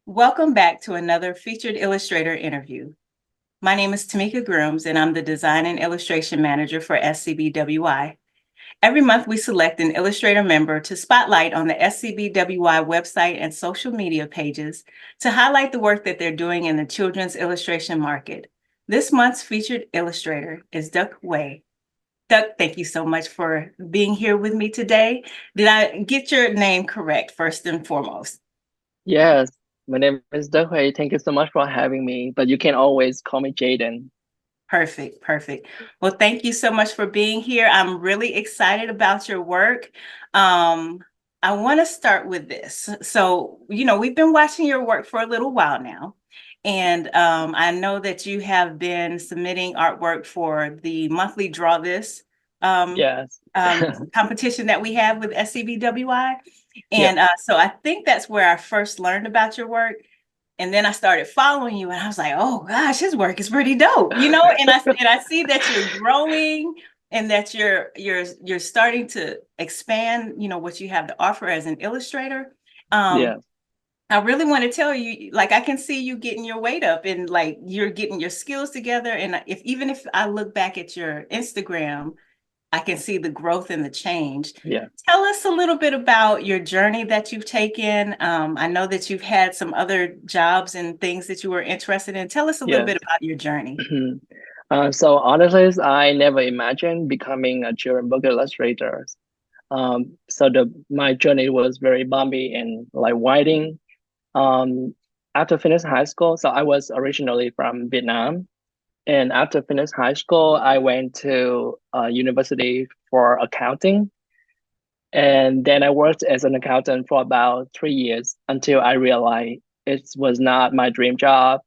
Welcome back to another featured illustrator interview. My name is Tamika Grooms, and I'm the Design and Illustration Manager for SCBWI. Every month, we select an illustrator member to spotlight on the SCBWI website and social media pages to highlight the work that they're doing in the children's illustration market. This month's featured illustrator is Duc Huy. Duc, thank you so much for being here with me today. Did I get your name correct, first and foremost? Yes, my name is Duc Huy. Thank you so much for having me, but you can always call me Jayden. Perfect, perfect. Well, thank you so much for being here. I'm really excited about your work. Um, I want to start with this. So, we've been watching your work for a little while now, and I know that you have been submitting artwork for the monthly Draw This um, Yes. competition that we have with SCBWI. Yep. And so I think that's where I first learned about your work. And then I started following you, and I was like, "Oh gosh, his work is pretty dope," And I see that you're growing, and that you're starting to expand, what you have to offer as an illustrator. Um, Yeah. I really want to tell you, like, I can see you getting your weight up, and like you're getting your skills together. And even if I look back at your Instagram, I can see the growth and the change. Yeah. Tell us a little bit about your journey that you've taken. I know that you've had some other jobs and things that you were interested in. Tell us a little Yes. bit about your journey. So honestly, I never imagined becoming a children book illustrator. So the my journey was very bumpy and like winding. Um, After finishing high school, so I was originally from Vietnam, and after finishing high school, I went to university for accounting. And then I worked as an accountant for about 3 years until I realized it was not my dream job,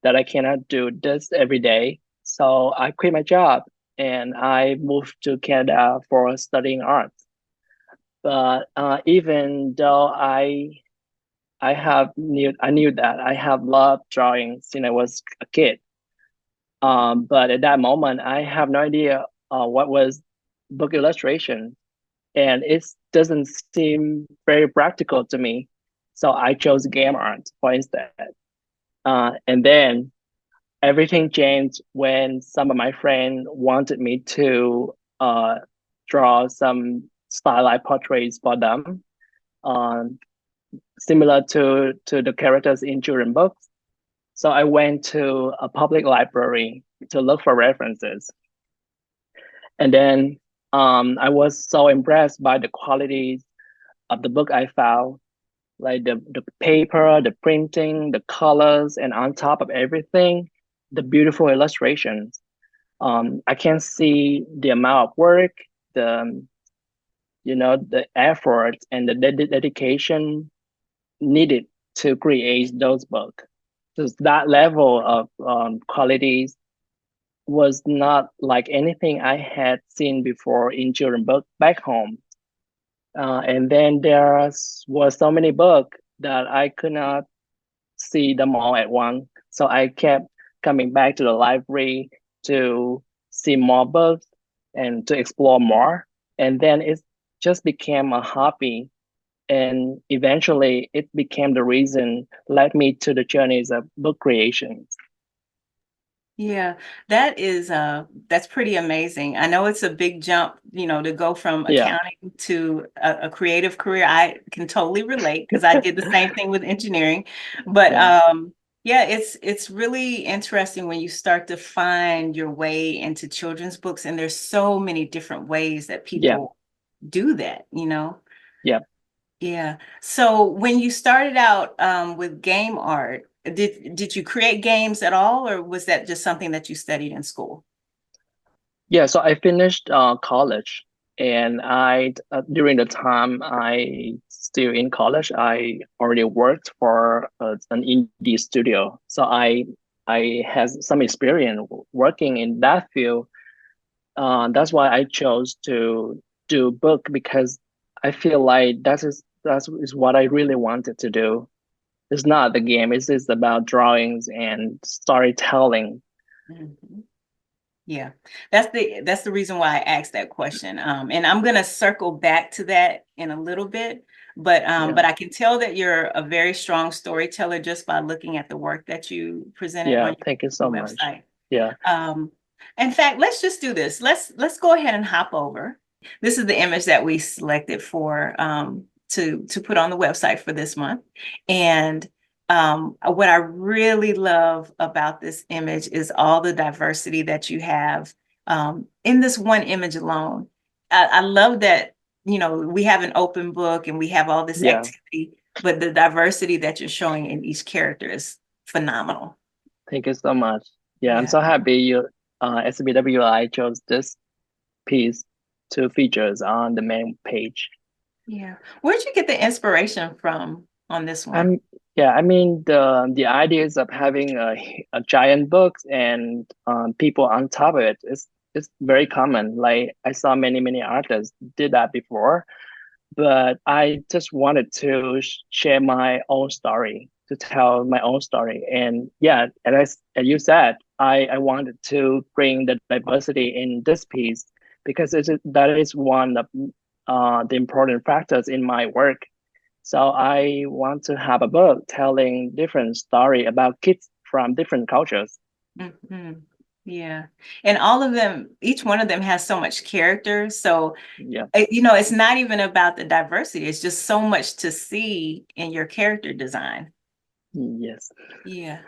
that I cannot do this every day. So I quit my job and I moved to Canada for studying art. But even though I knew that I have loved drawing since I was a kid. But at that moment, I have no idea what was book illustration, and it doesn't seem very practical to me. So I chose game art for instead. And then everything changed when some of my friends wanted me to draw some stylized portraits for them, um, similar to the characters in children books. So I went to a public library to look for references. And then I was so impressed by the quality of the book I found, like the paper, the printing, the colors, and on top of everything, the beautiful illustrations. I can see the amount of work, the the effort and the dedication needed to create those books. So that level of qualities was not like anything I had seen before in children book back home. And then was so many books that I could not see them all at once. So I kept coming back to the library to see more books and to explore more. And then it just became a hobby. And eventually it became the reason led me to the journeys of book creation. Yeah, that's pretty amazing. I know it's a big jump, to go from Yeah, accounting to a creative career. I can totally relate because I did the same thing with engineering. But yeah, yeah, it's really interesting when you start to find your way into children's books, and there's so many different ways that yeah, people do that. yeah. Yeah. So when you started out with game art, did you create games at all, or was that just something that you studied in school? Yeah, so I finished college, and I during the time I still in college, I already worked for an indie studio. So I had some experience working in that field. That's why I chose to do book because I feel like that is what I really wanted to do. It's not the game; it's just about drawings and storytelling. Mhm. Yeah, that's the reason why I asked that question. And I'm gonna circle back to that in a little bit. but Yeah. but I can tell that you're a very strong storyteller just by looking at the work that you presented Yeah. on Thank you your so much. website. Yeah. In fact, let's just do this. Let's go ahead and hop over. This is the image that we selected for to put on the website for this month. And what I really love about this image is all the diversity that you have in this one image alone. I love that, you know, we have an open book and we have all this Yeah. activity, but the diversity that you're showing in each character is phenomenal. Thank you so much. Yeah, I'm Yeah. so happy you SCBWI chose this piece to features on the main page. Yeah. Where'd you get the inspiration from on this one? I'm yeah, I mean the ideas of having a giant book and people on top of it is very common. Like I saw many artists did that before, but I just wanted to share my own story, to tell my own story. And yeah, as you said, I wanted to bring the diversity in this piece because that is one of the important factors in my work. So I want to have a book telling different story about kids from different cultures. Mhm. Yeah. And all of them, each one of them has so much character. So, Yeah. you know, it's not even about the diversity. It's just so much to see in your character design. Yes. Yeah.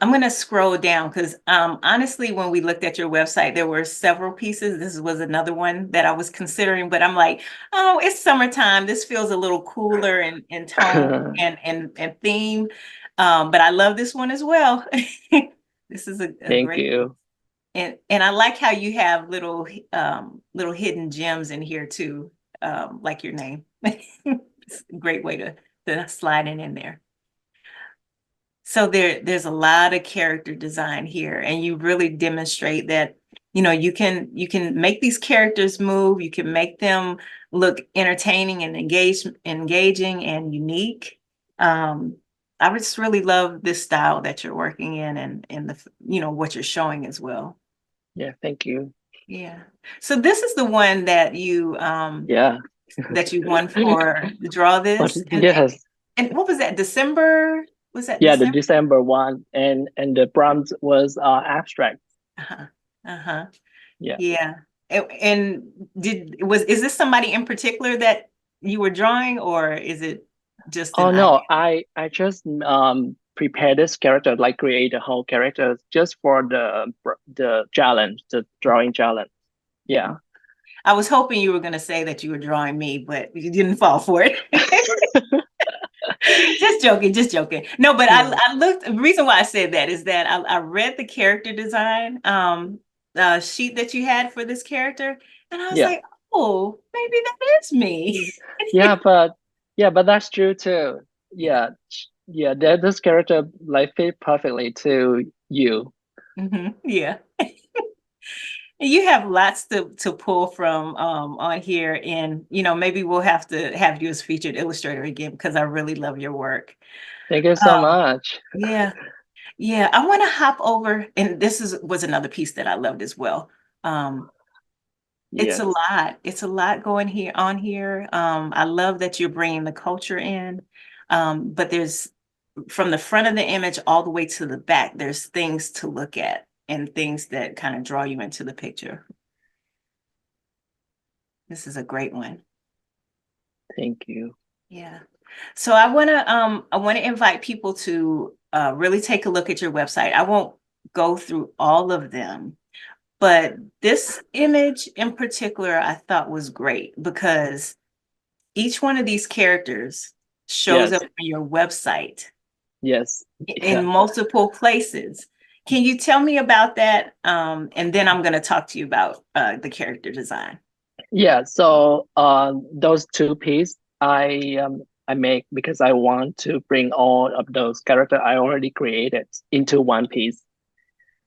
I'm going to scroll down because honestly, when we looked at your website, there were several pieces. This was another one that I was considering, but I'm like, oh, it's summertime. This feels a little cooler in tone and theme. But I love this one as well. This is a Thank great you. and I like how you have little hidden gems in here too, like your name. It's a great way to slide in there. So there's a lot of character design here, and you really demonstrate that, you know, you can make these characters move, you can make them look entertaining and engaging and unique. I just really love this style that you're working in and the, you know, what you're showing as well. Yeah, thank you. Yeah. So this is the one Yeah. that you won for the draw But this. yes, And what was that? December? Was that yeah, the December? December one and the prompt was abstract. Uh-huh. Uh-huh. Yeah. Yeah. And is this somebody in particular that you were drawing, or is it just Oh an idea? no, I just prepared this character, like create a whole character just for the challenge, the drawing challenge. Yeah. I was hoping you were going to say that you were drawing me, but you didn't fall for it. Just joking, just joking. No, but Yeah. I looked. The reason why I said that is that I read the character design sheet that you had for this character, and I was Yeah. like, oh, maybe that is me. Yeah, but that's true too. Yeah. Yeah. Yeah, that this character like fit perfectly to you. Yeah. You have lots to pull from on here, and you know maybe we'll have to have you as featured illustrator again because I really love your work. Thank you so Um, much. yeah, yeah. I want to hop over, and this is was another piece that I loved as well. Um, it's a Yes. lot. It's a lot going here on here. I love that you're bringing the culture in, but there's from the front of the image all the way to the back. There's things to look at and things that kind of draw you into the picture. This is a great one. Thank you. Yeah. So I want to invite people to really take a look at your website. I won't go through all of them, but this image in particular I thought was great because each one of these characters shows up Yes. on your website Yes. in Yeah. multiple places. Can you tell me about that? And then I'm going to talk to you about the character design. Yeah, so those two pieces I make because I want to bring all of those characters I already created into one piece.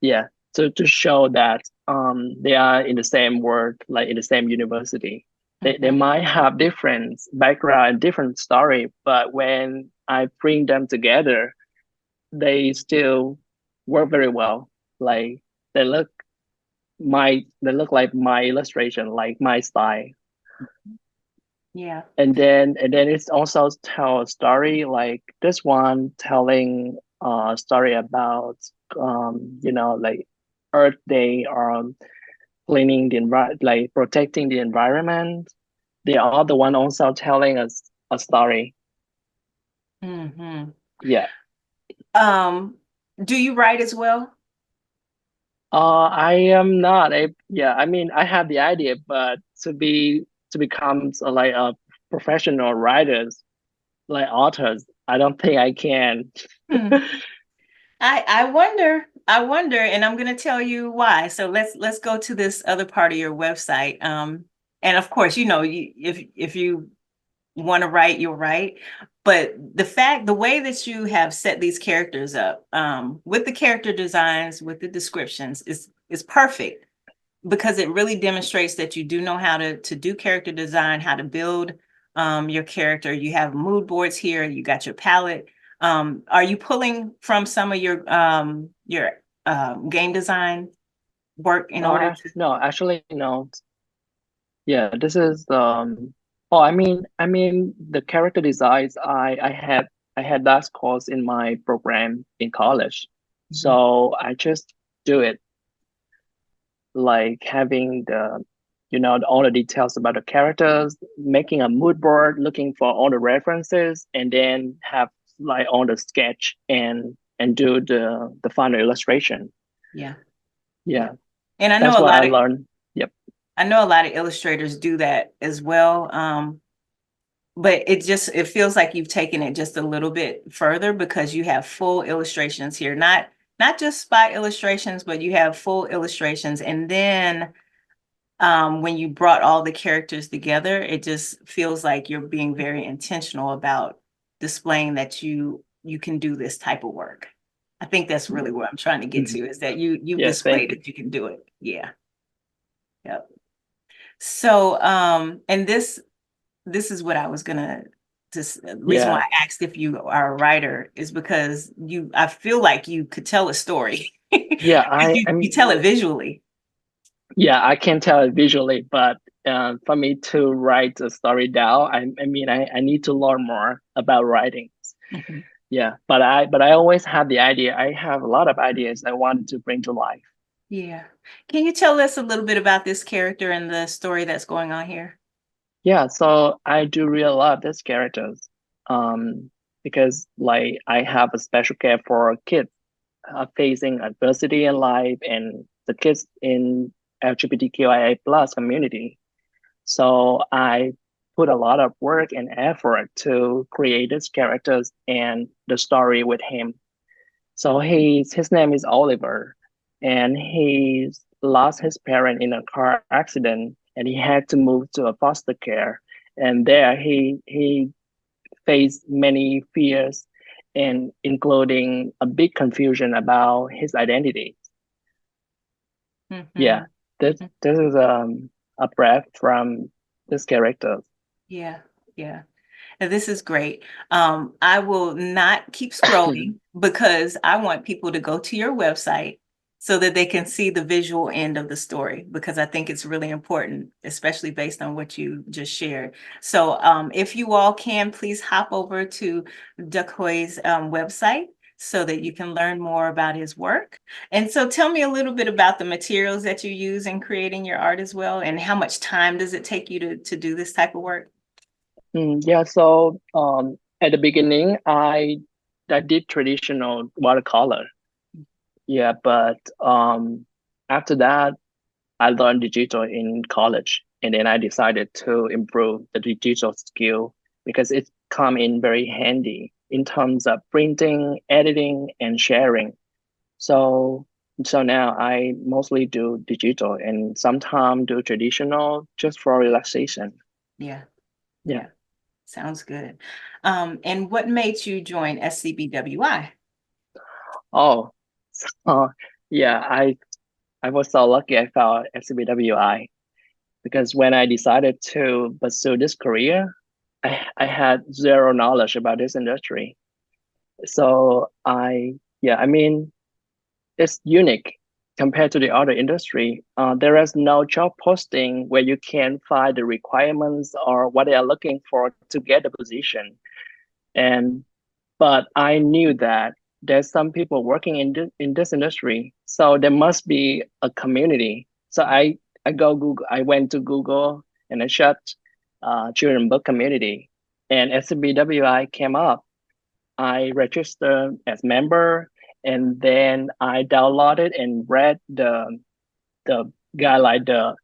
Yeah, to show that they are in the same world, like in the same university. They Mhm. might have different background, different story, but when I bring them together, they still work very well. Like they look they look like my illustration, like my style. Yeah. And then it's also tell a story like this one telling a story about like Earth Day or cleaning the environment, like protecting the environment. They are the one also telling us a story. Hmm. Yeah. Um, do you write as well? I am not a yeah. I mean, I have the idea, but to become like a professional writers, like authors, I don't think I can. Hmm. I wonder, and I'm going to tell you why. So let's go to this other part of your website. And of course, if you want to write, you'll write. But the way that you have set these characters up, with the character designs, with the descriptions, is perfect because it really demonstrates that you do know how to do character design, how to build your character. You have mood boards here. You got your palette. Are you pulling from some of your game design work in order to? No, actually, no. Yeah, this is oh, I mean the character designs I had that course in my program in college. Mhm. So I just do it like having all the details about the characters, making a mood board, looking for all the references, and then have like all the sketch and do the final illustration. Yeah, yeah. Yeah, And that's what I learned. Yep. I know a lot of illustrators do that as well. But it feels like you've taken it just a little bit further because you have full illustrations here, not just spot illustrations, but you have full illustrations. And then when you brought all the characters together, it just feels like you're being very intentional about displaying that you can do this type of work. I think that's really what I'm trying to get Mhm. to is that you've Yeah, thank displayed you. that you can do it. Yeah. Yep. So and this is what I was gonna just the reason why Yeah, I asked if you are a writer is because I feel like you could tell a story. yeah, You tell it visually. yeah, I can tell it visually, but for me to write a story down, I need to learn more about writing. Mhm. Yeah, but I always have the idea. I have a lot of ideas I wanted to bring to life. Yeah. Can you tell us a little bit about this character and the story that's going on here? Yeah, so I do really love these characters, because like I have a special care for kids facing adversity in life and the kids in LGBTQIA plus community. So I put a lot of work and effort to create these characters and the story with him. So his name is Oliver, and he lost his parent in a car accident, and he had to move to a foster care. And there he faced many fears, and including a big confusion about his identity. Yeah, Hmm. this is a breath from this character. Yeah, yeah. Now, this is great. I will not keep scrolling because I want people to go to your website so that they can see the visual end of the story because I think it's really important, especially based on what you just shared. So if you all can, please hop over to Duc Huy's website so that you can learn more about his work. And so tell me a little bit about the materials that you use in creating your art as well, and how much time does it take you to do this type of work? Yeah, so at the beginning, I did traditional watercolor. Yeah, but after that, I learned digital in college, and then I decided to improve the digital skill because it's come in very handy in terms of printing, editing, and sharing. So so now I mostly do digital and sometimes do traditional just for relaxation. Yeah, Yeah. yeah. Sounds good. And what made you join SCBWI? Oh, so yeah, I was so lucky I found SCBWI because when I decided to pursue this career, I had zero knowledge about this industry. So yeah, I mean, it's unique. compared to the other industry, there is no job posting where you can find the requirements or what they are looking for to get the position. And but I knew that there's some people working in this industry, so there must be a community. So I go Google. I went to Google and I searched children book community, and SCBWI came up. I registered as member, and then I downloaded and read the guideline,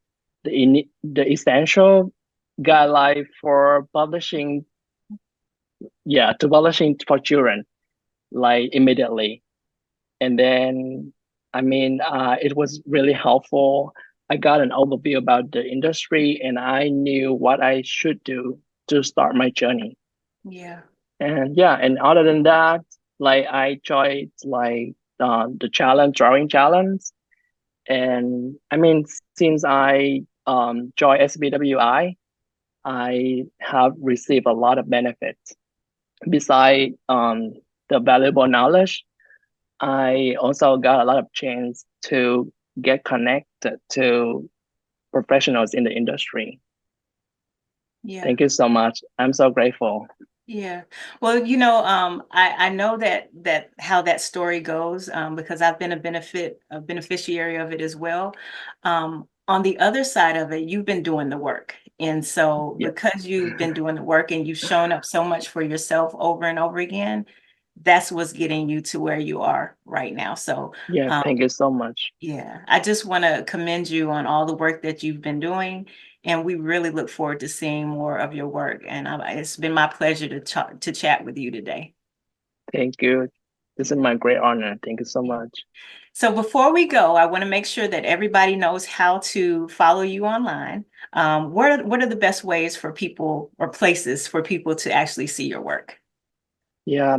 the essential guideline for publishing. Yeah, to publishing for children, like immediately. And then, it was really helpful. I got an overview about the industry, and I knew what I should do to start my journey. Yeah. And yeah, and other than that, like I joined like the drawing challenge. And since I joined I have received a lot of benefits. Besides the valuable knowledge, I also got a lot of chance to get connected to professionals in the industry. Yeah. Thank you so much. I'm so grateful. Yeah. Well, I know that how that story goes, because I've been a beneficiary of it as well. On the other side of it, you've been doing the work. And so Yeah, because you've been doing the work and you've shown up so much for yourself over and over again, that's what's getting you to where you are right now. So, yeah, thank you so much. yeah, I just want to commend you on all the work that you've been doing, and we really look forward to seeing more of your work. And it's been my pleasure to chat with you today. Thank you. This is my great honor. Thank you so Yeah. much. So before we go, I want to make sure that everybody knows how to follow you online. What are the best ways for people or places for people to actually see your work? Yeah,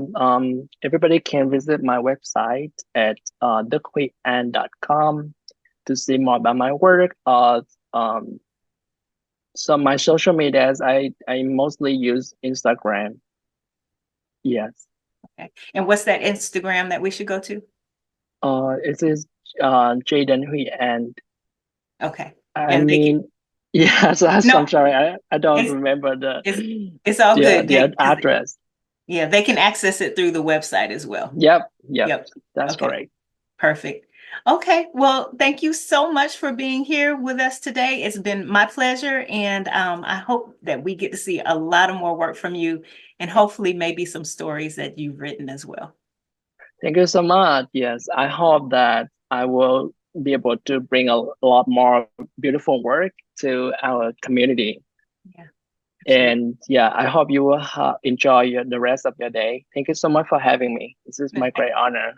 everybody can visit my website at duchui.com to see more about my work. So my social medias, I mostly use Instagram. Yes. Okay. And what's that Instagram that we should go to? It is Jayden Huy, and Okay. I And they can, mean, yes, I'm no, sorry, I don't it's remember it's it's all good. the address. Yeah, they can access it through the website as well. Yep, Yep. that's Okay. correct. Perfect. Okay. Well, thank you so much for being here with us today. It's been my pleasure. And I hope that we get to see a lot of more work from you and hopefully maybe some stories that you've written as well. Thank you so much. Yes, I hope that I will be able to bring a lot more beautiful work to our community. Yeah, absolutely. And yeah, I hope you will enjoy the rest of your day. Thank you so much for having me. This is my great honor.